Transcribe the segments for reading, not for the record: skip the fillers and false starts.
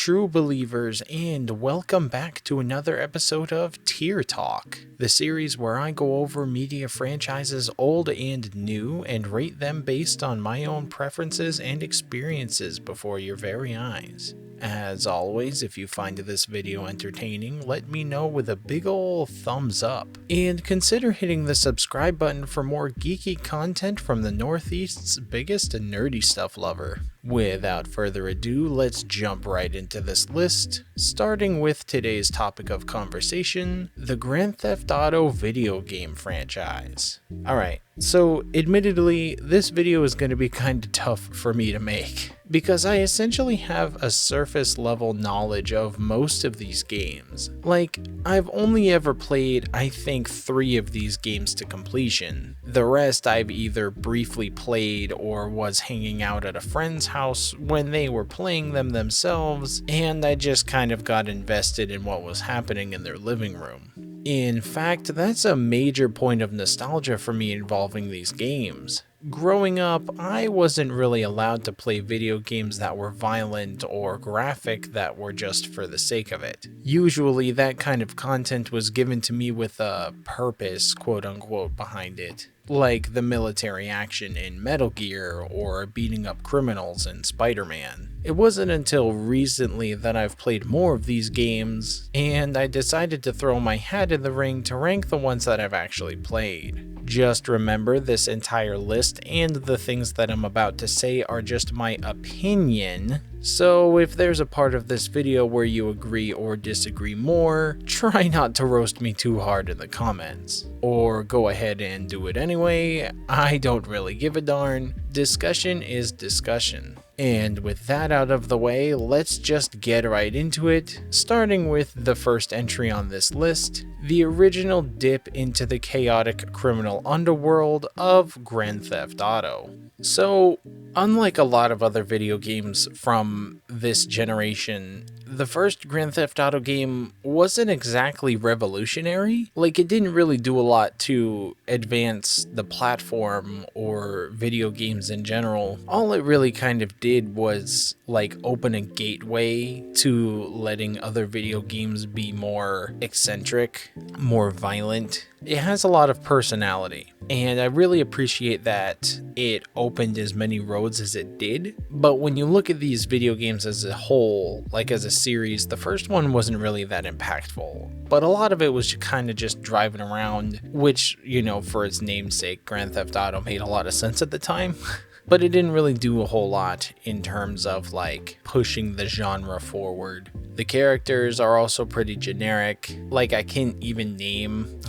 true believers, and welcome back to another episode of Tier Talk, the series where I go over media franchises old and new and rate them based on my own preferences and experiences before your very eyes. As always, if you find this video entertaining, let me know with a big ol' thumbs up. And consider hitting the subscribe button for more geeky content from the Northeast's biggest nerdy stuff lover. Without further ado, let's jump right into this list, starting with today's topic of conversation, the Grand Theft Auto video game franchise. Alright, so admittedly, this video is going to be kinda tough for me to make, because I essentially have a surface level knowledge of most of these games. Like, I've only ever played, I think, 3 of these games to completion. The rest I've either briefly played or was hanging out at a friend's house when they were playing them themselves, and I just kind of got invested in what was happening in their living room. In fact, that's a major point of nostalgia for me involving these games. Growing up, I wasn't really allowed to play video games that were violent or graphic that were just for the sake of it. Usually that kind of content was given to me with a purpose, quote unquote, behind it. Like the military action in Metal Gear or beating up criminals in Spider-Man. It wasn't until recently that I've played more of these games, and I decided to throw my hat in the ring to rank the ones that I've actually played. Just remember, this entire list and the things that I'm about to say are just my opinion, so if there's a part of this video where you agree or disagree more, try not to roast me too hard in the comments. Or go ahead and do it anyway, I don't really give a darn. Discussion is discussion. And with that out of the way, let's just get right into it, starting with the first entry on this list, the original dip into the chaotic criminal underworld of Grand Theft Auto. So, unlike a lot of other video games from this generation, the first Grand Theft Auto game wasn't exactly revolutionary. Like, it didn't really do a lot to advance the platform or video games in general. All it really kind of did was, like, open a gateway to letting other video games be more eccentric, more violent. It has a lot of personality, and I really appreciate that it opened as many roads as it did. But when you look at these video games as a whole, like as a series, the first one wasn't really that impactful. But a lot of it was kind of just driving around, which, you know, for its namesake, Grand Theft Auto made a lot of sense at the time. But it didn't really do a whole lot in terms of like pushing the genre forward. The characters are also pretty generic. Like, I can't even name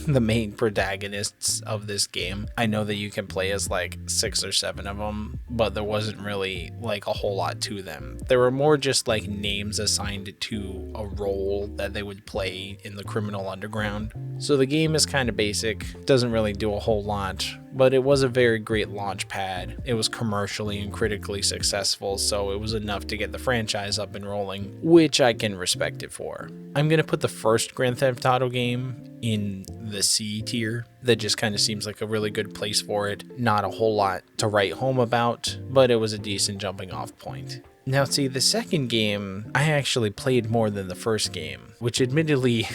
the main protagonists of this game. I know that you can play as like 6 or 7 of them, but there wasn't really like a whole lot to them. There were more just like names assigned to a role that they would play in the criminal underground. So the game is kind of basic, doesn't really do a whole lot, but it was a very great launch pad. It was commercially and critically successful, so it was enough to get the franchise up and rolling, which I can respect it for. I'm gonna put the first Grand Theft Auto game in the C tier. That just kind of seems like a really good place for it. Not a whole lot to write home about, but it was a decent jumping off point. Now see, the second game, I actually played more than the first game, which admittedly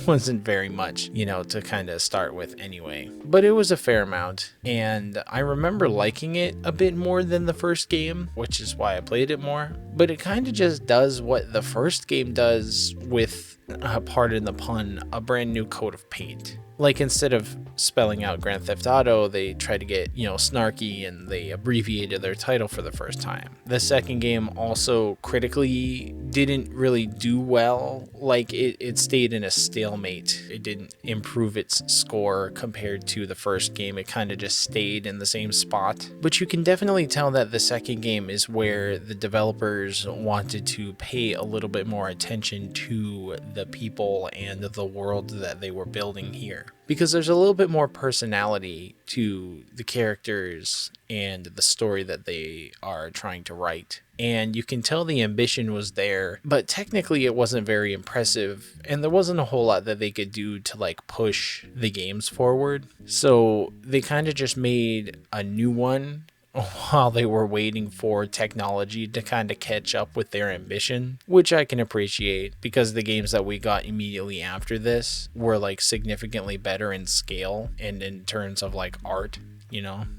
wasn't very much, you know, to kind of start with anyway. But it was a fair amount, and I remember liking it a bit more than the first game, which is why I played it more. But it kind of just does what the first game does with, pardon the pun, a brand new coat of paint. Like, instead of spelling out Grand Theft Auto, they tried to get, you know, snarky, and they abbreviated their title for the first time. The second game also critically didn't really do well. Like, it stayed in a stalemate. It didn't improve its score compared to the first game. It kind of just stayed in the same spot. But you can definitely tell that the second game is where the developers wanted to pay a little bit more attention to the people and the world that they were building here. Because there's a little bit more personality to the characters and the story that they are trying to write. And you can tell the ambition was there, but technically it wasn't very impressive, and there wasn't a whole lot that they could do to like push the games forward. So they kind of just made a new one while they were waiting for technology to kind of catch up with their ambition, which I can appreciate because the games that we got immediately after this were like significantly better in scale and in terms of like art.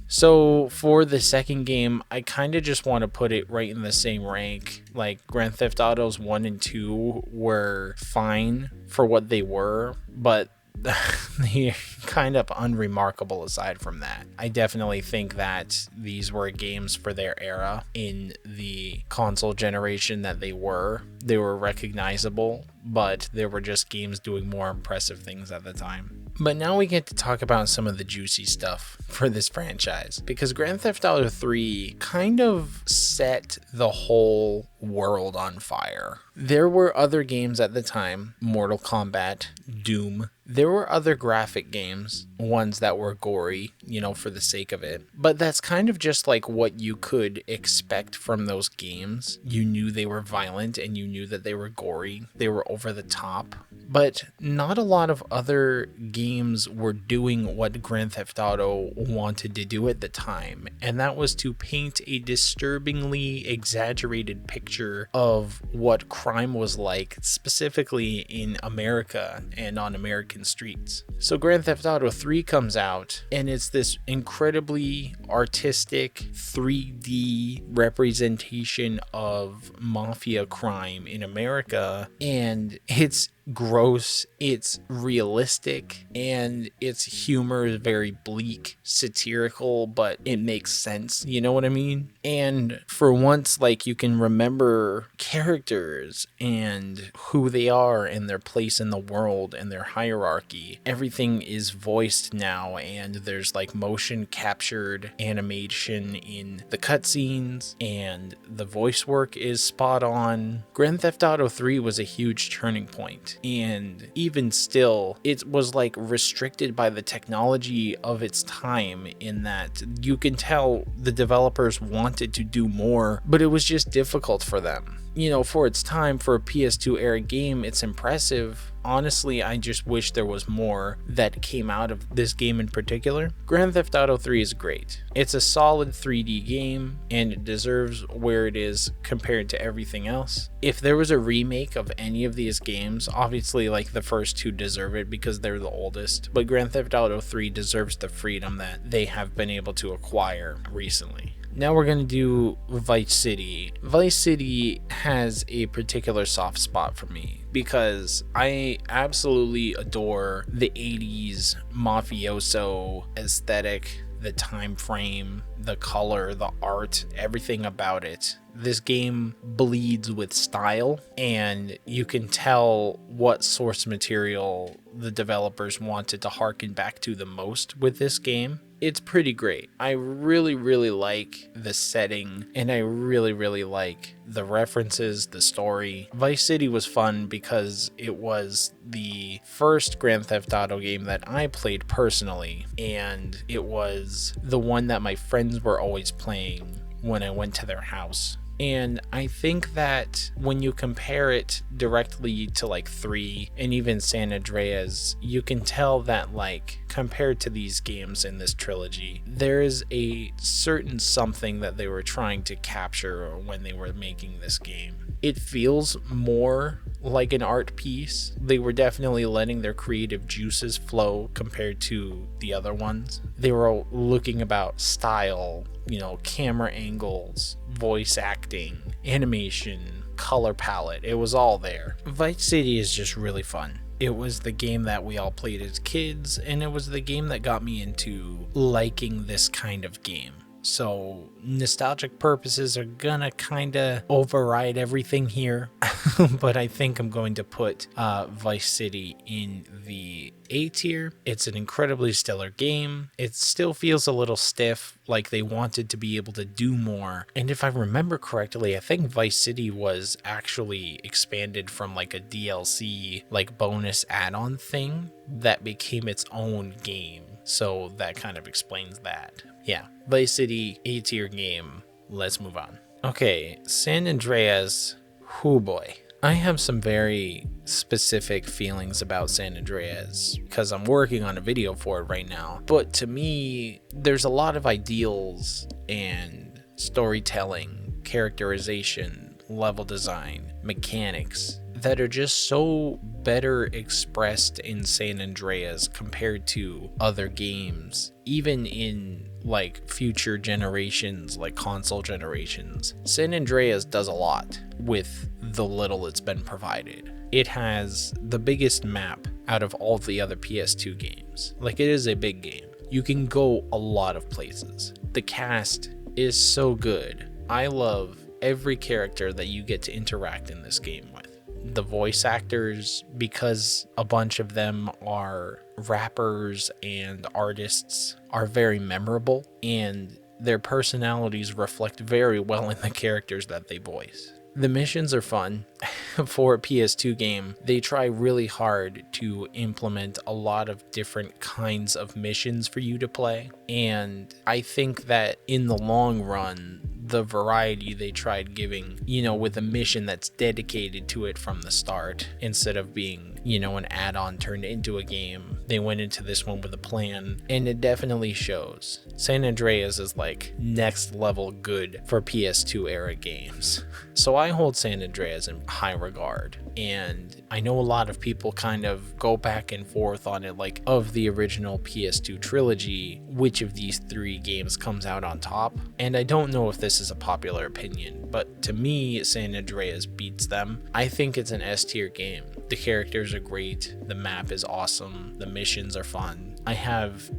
So for the second game, I kind of just want to put it right in the same rank. Like Grand Theft Autos 1 and 2 were fine for what they were, but they're kind of unremarkable aside from that. I definitely think that these were games for their era in the console generation that they were. They were recognizable, but they were just games doing more impressive things at the time. But now we get to talk about some of the juicy stuff for this franchise, because Grand Theft Auto 3 kind of set the whole world on fire. There were other games at the time, Mortal Kombat, Doom. There were other graphic games, ones that were gory, for the sake of it. But that's kind of just like what you could expect from those games. You knew they were violent and you knew that they were gory. They were over the top. But not a lot of other games were doing what Grand Theft Auto wanted to do at the time. And that was to paint a disturbingly exaggerated picture of what crime was like, specifically in America and on American streets. So Grand Theft Auto 3 comes out, and it's this incredibly artistic 3D representation of mafia crime in America, and it's gross, it's realistic, and its humor is very bleak, satirical, but it makes sense, you know what I mean? And for once, like, you can remember characters and who they are and their place in the world and their hierarchy. Everything is voiced now, and there's like motion captured animation in the cutscenes, and the voice work is spot on. Grand Theft Auto 3 was a huge turning point. And even still, it was like restricted by the technology of its time, in that you can tell the developers wanted to do more, but it was just difficult for them. For its time, for a PS2 era game, it's impressive. Honestly, I just wish there was more that came out of this game in particular. Grand Theft Auto 3 is great. It's a solid 3D game, and it deserves where it is compared to everything else. If there was a remake of any of these games, obviously like the first two deserve it because they're the oldest, but Grand Theft Auto 3 deserves the freedom that they have been able to acquire recently. Now we're going to do Vice City. Vice City has a particular soft spot for me because I absolutely adore the 80s mafioso aesthetic, the time frame, the color, the art, everything about it. This game bleeds with style, and you can tell what source material the developers wanted to harken back to the most with this game. It's pretty great. I really, really like the setting, and I really, really like the references, the story. Vice City was fun because it was the first Grand Theft Auto game that I played personally, and it was the one that my friends were always playing when I went to their house. And I think that when you compare it directly to like 3 and even San Andreas, you can tell that like compared to these games in this trilogy, there is a certain something that they were trying to capture when they were making this game. It feels more like an art piece. They were definitely letting their creative juices flow compared to the other ones. They were looking about style, camera angles, voice acting, animation, color palette. It was all there. Vice City is just really fun. It was the game that we all played as kids, and it was the game that got me into liking this kind of game. So nostalgic purposes are gonna kind of override everything here, but I think I'm going to put Vice City in the A tier. It's an incredibly stellar game. It still feels a little stiff, like they wanted to be able to do more. And if I remember correctly, I think Vice City was actually expanded from like a DLC, like bonus add-on thing that became its own game. So that kind of explains that. Yeah, Vice City, A-tier game. Let's move on. Okay, San Andreas. Oh boy. I have some very specific feelings about San Andreas because I'm working on a video for it right now. But to me, there's a lot of ideals and storytelling, characterization, level design, mechanics that are just so better expressed in San Andreas compared to other games, even in like future generations, like console generations. San Andreas does a lot with the little it's been provided. It has the biggest map out of all the other PS2 games. Like, it is a big game. You can go a lot of places. The cast is so good. I love every character that you get to interact in this game with. The voice actors, because a bunch of them are rappers and artists, are very memorable, and their personalities reflect very well in the characters that they voice. The missions are fun. For a PS2 game, they try really hard to implement a lot of different kinds of missions for you to play, and I think that in the long run, the variety they tried giving, with a mission that's dedicated to it from the start, instead of being, an add-on turned into a game, they went into this one with a plan, and it definitely shows. San Andreas is like next level good for PS2 era games. So I hold San Andreas in high regard, and I know a lot of people kind of go back and forth on it, like, of the original PS2 trilogy, which of these three games comes out on top, and I don't know if this is a popular opinion, but to me, San Andreas beats them. I think it's an S tier game. The characters are great, the map is awesome, the missions are fun. I have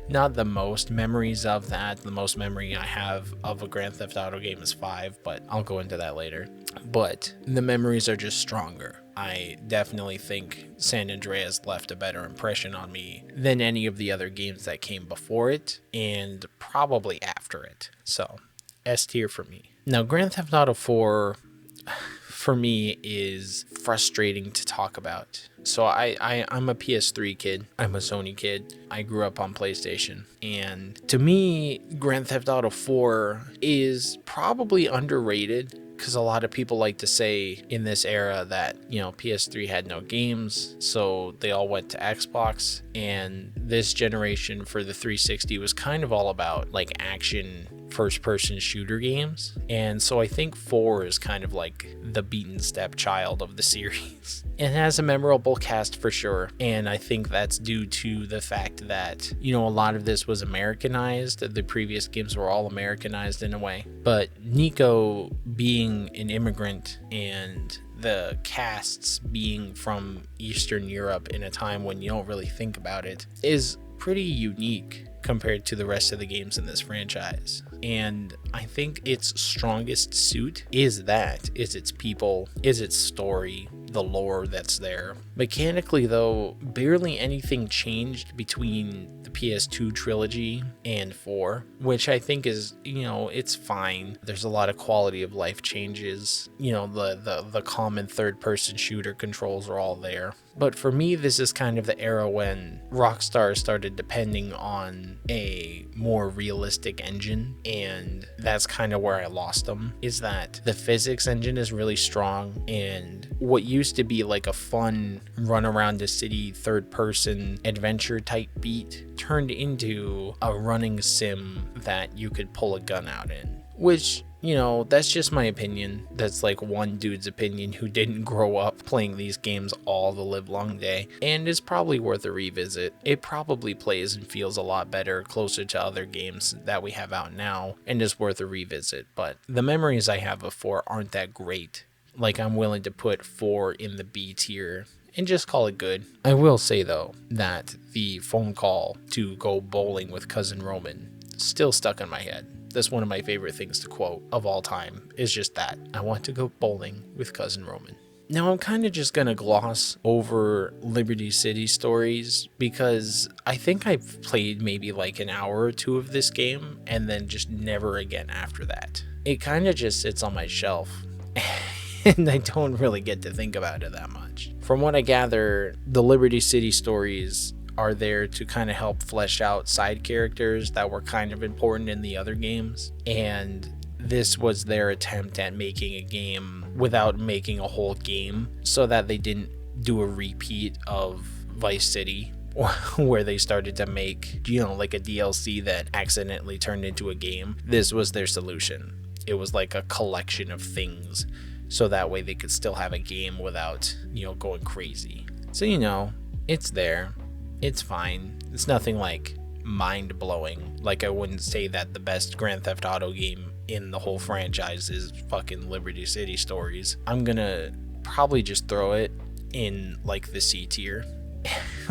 not the most memories of that. The most memory I have of a Grand Theft Auto game is 5, but I'll go into that later. But the memories are just stronger. I definitely think San Andreas left a better impression on me than any of the other games that came before it, and probably after it. So, S tier for me. Now, Grand Theft Auto 4, for me, is frustrating to talk about. So I'm a PS3 kid. I'm a Sony kid. I grew up on PlayStation. And to me, Grand Theft Auto 4 is probably underrated, because a lot of people like to say in this era that, PS3 had no games, so they all went to Xbox. And this generation for the 360 was kind of all about like action first-person shooter games. And so I think 4 is kind of like the beaten stepchild of the series. It has a memorable cast for sure, and I think that's due to the fact that, a lot of this was Americanized. The previous games were all Americanized in a way. But Nico being an immigrant and the casts being from Eastern Europe in a time when you don't really think about it is pretty unique compared to the rest of the games in this franchise. And I think its strongest suit is its people, is its story, the lore that's there. Mechanically though, barely anything changed between the PS2 trilogy and 4, which I think is, it's fine. There's a lot of quality of life changes. The common third person shooter controls are all there. But for me, this is kind of the era when Rockstar started depending on a more realistic engine, and that's kind of where I lost them, is that the physics engine is really strong, and what used to be like a fun run around the city third person adventure type beat turned into a running sim that you could pull a gun out in, which, that's just my opinion. That's like one dude's opinion who didn't grow up playing these games all the live long day, and is probably worth a revisit. It probably plays and feels a lot better, closer to other games that we have out now, and is worth a revisit. But the memories I have of 4 aren't that great. Like, I'm willing to put 4 in the B tier and just call it good. I will say though that the phone call to go bowling with Cousin Roman still stuck in my head. That's one of my favorite things to quote of all time, is just that. I want to go bowling with Cousin Roman. Now, I'm kind of just going to gloss over Liberty City Stories, because I think I've played maybe like an hour or 2 of this game, and then just never again after that. It kind of just sits on my shelf, and I don't really get to think about it that much. From what I gather, the Liberty City Stories are there to kind of help flesh out side characters that were kind of important in the other games, and this was their attempt at making a game without making a whole game, so that they didn't do a repeat of Vice City, where they started to make, like a DLC that accidentally turned into a game. This was their solution. It was like a collection of things, so that way they could still have a game without, going crazy. So, it's there. It's fine. It's nothing like mind-blowing. Like, I wouldn't say that the best Grand Theft Auto game in the whole franchise is fucking Liberty City Stories. I'm gonna probably just throw it in like the C tier.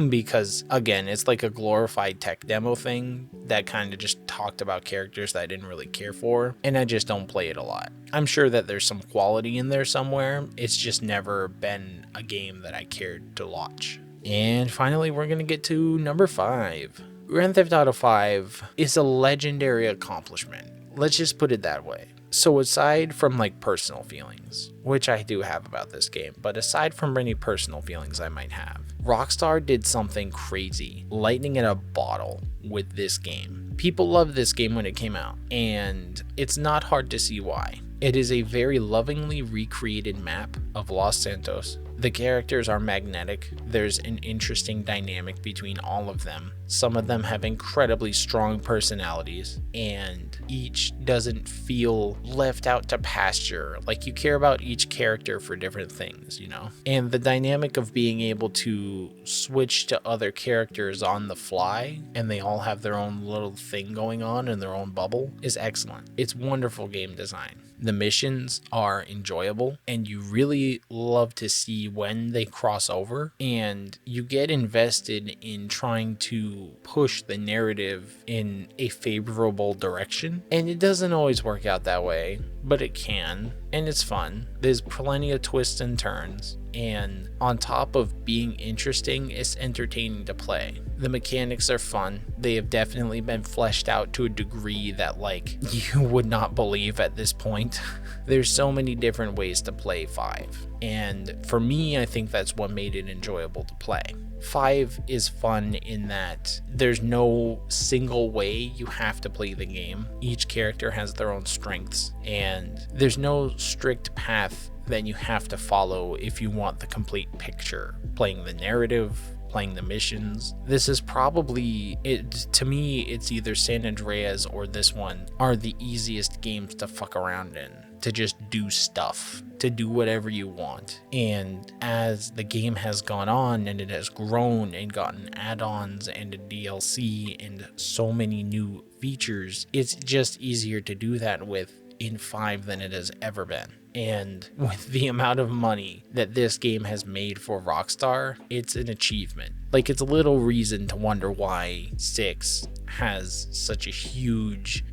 Because again, it's like a glorified tech demo thing that kind of just talked about characters that I didn't really care for, and I just don't play it a lot. I'm sure that there's some quality in there somewhere. It's just never been a game that I cared to watch. And finally, we're gonna get to number 5. Grand Theft Auto 5 is a legendary accomplishment. Let's just put it that way. So aside from like personal feelings, which I do have about this game, but aside from any personal feelings I might have, Rockstar did something crazy, lightning in a bottle with this game. People loved this game when it came out, and it's not hard to see why. It is a very lovingly recreated map of Los Santos. The characters are magnetic. There's an interesting dynamic between all of them. Some of them have incredibly strong personalities, and each doesn't feel left out to pasture. Like, you care about each character for different things, And the dynamic of being able to switch to other characters on the fly, and they all have their own little thing going on in their own bubble, is excellent. It's wonderful game design. The missions are enjoyable, and you really love to see when they cross over, and you get invested in trying to push the narrative in a favorable direction. And it doesn't always work out that way, but it can, and it's fun. There's plenty of twists and turns, and on top of being interesting, it's entertaining to play. The mechanics are fun. They have definitely been fleshed out to a degree that, like, you would not believe at this point. There's so many different ways to play 5, and for me, I think that's what made it enjoyable to play. 5 is fun in that there's no single way you have to play the game. Each character has their own strengths, and there's no strict path that you have to follow if you want the complete picture. Playing the narrative, playing the missions. This is probably, to me, it's either San Andreas or this one are the easiest games to fuck around in. To just do stuff, to do whatever you want. And as the game has gone on and it has grown and gotten add-ons and a DLC and so many new features, it's just easier to do that with in 5 than it has ever been. And with the amount of money that this game has made for Rockstar, it's an achievement. Like, it's a little reason to wonder why 6 has such a huge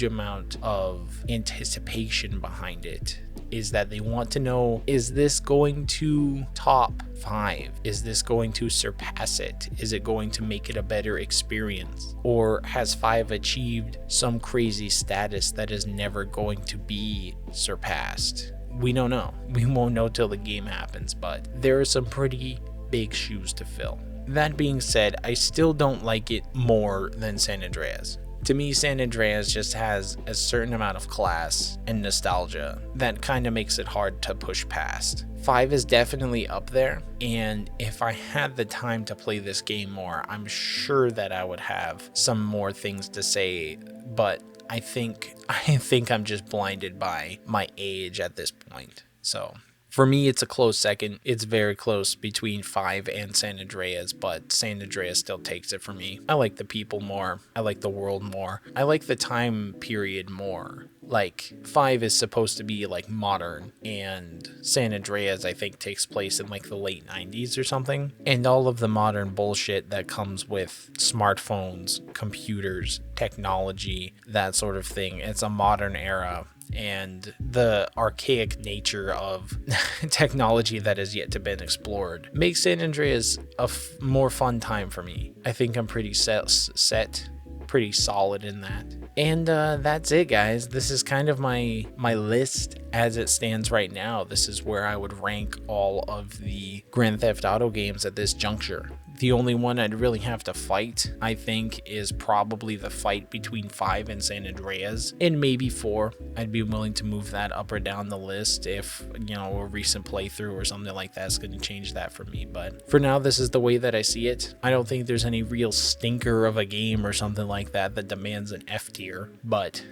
amount of anticipation behind it. Is that they want to know, is this going to top 5? Is this going to surpass it? Is it going to make it a better experience? Or has 5 achieved some crazy status that is never going to be surpassed? We don't know. We won't know till the game happens, but there are some pretty big shoes to fill. That being said, I still don't like it more than San Andreas. To me, San Andreas just has a certain amount of class and nostalgia that kind of makes it hard to push past. 5 is definitely up there, and if I had the time to play this game more, I'm sure that I would have some more things to say, but I think I'm just blinded by my age at this point. So for me, it's a close second. It's very close between 5 and San Andreas, but San Andreas still takes it for me. I like the people more. I like the world more. I like the time period more. Like, 5 is supposed to be like modern, and San Andreas, I think, takes place in like the late 90s or something. And all of the modern bullshit that comes with smartphones, computers, technology, that sort of thing. It's a modern era. And the archaic nature of technology that has yet to been explored makes San Andreas a more fun time for me. I think I'm pretty set, pretty solid in that. And that's it, guys. This is kind of my list as it stands right now. This is where I would rank all of the Grand Theft Auto games at this juncture. The only one I'd really have to fight, I think, is probably the fight between 5 and San Andreas, and maybe 4. I'd be willing to move that up or down the list if, a recent playthrough or something like that's going to change that for me. But for now, this is the way that I see it. I don't think there's any real stinker of a game or something like that demands an F tier, but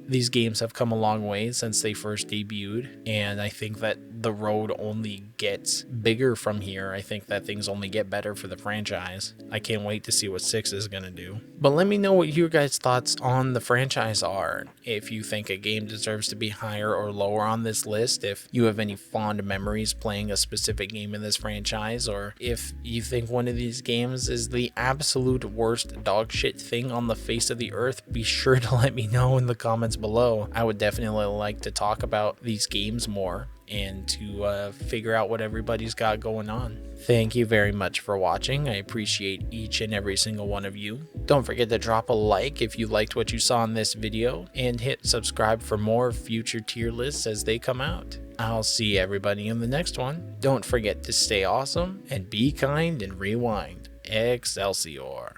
these games have come a long way since they first debuted, and I think that the road only gets bigger from here. I think that things only get better for the franchise. I can't wait to see what 6 is going to do. But let me know what your guys' thoughts on the franchise are. If you think a game deserves to be higher or lower on this list, if you have any fond memories playing a specific game in this franchise, or if you think one of these games is the absolute worst dog shit thing on the face of the earth, be sure to let me know in the comments below. I would definitely like to talk about these games more and to figure out what everybody's got going on. Thank you very much for watching. I appreciate each and every single one of you. Don't forget to drop a like if you liked what you saw in this video, and hit subscribe for more future tier lists as they come out. I'll see everybody in the next one. Don't forget to stay awesome and be kind and rewind. Excelsior.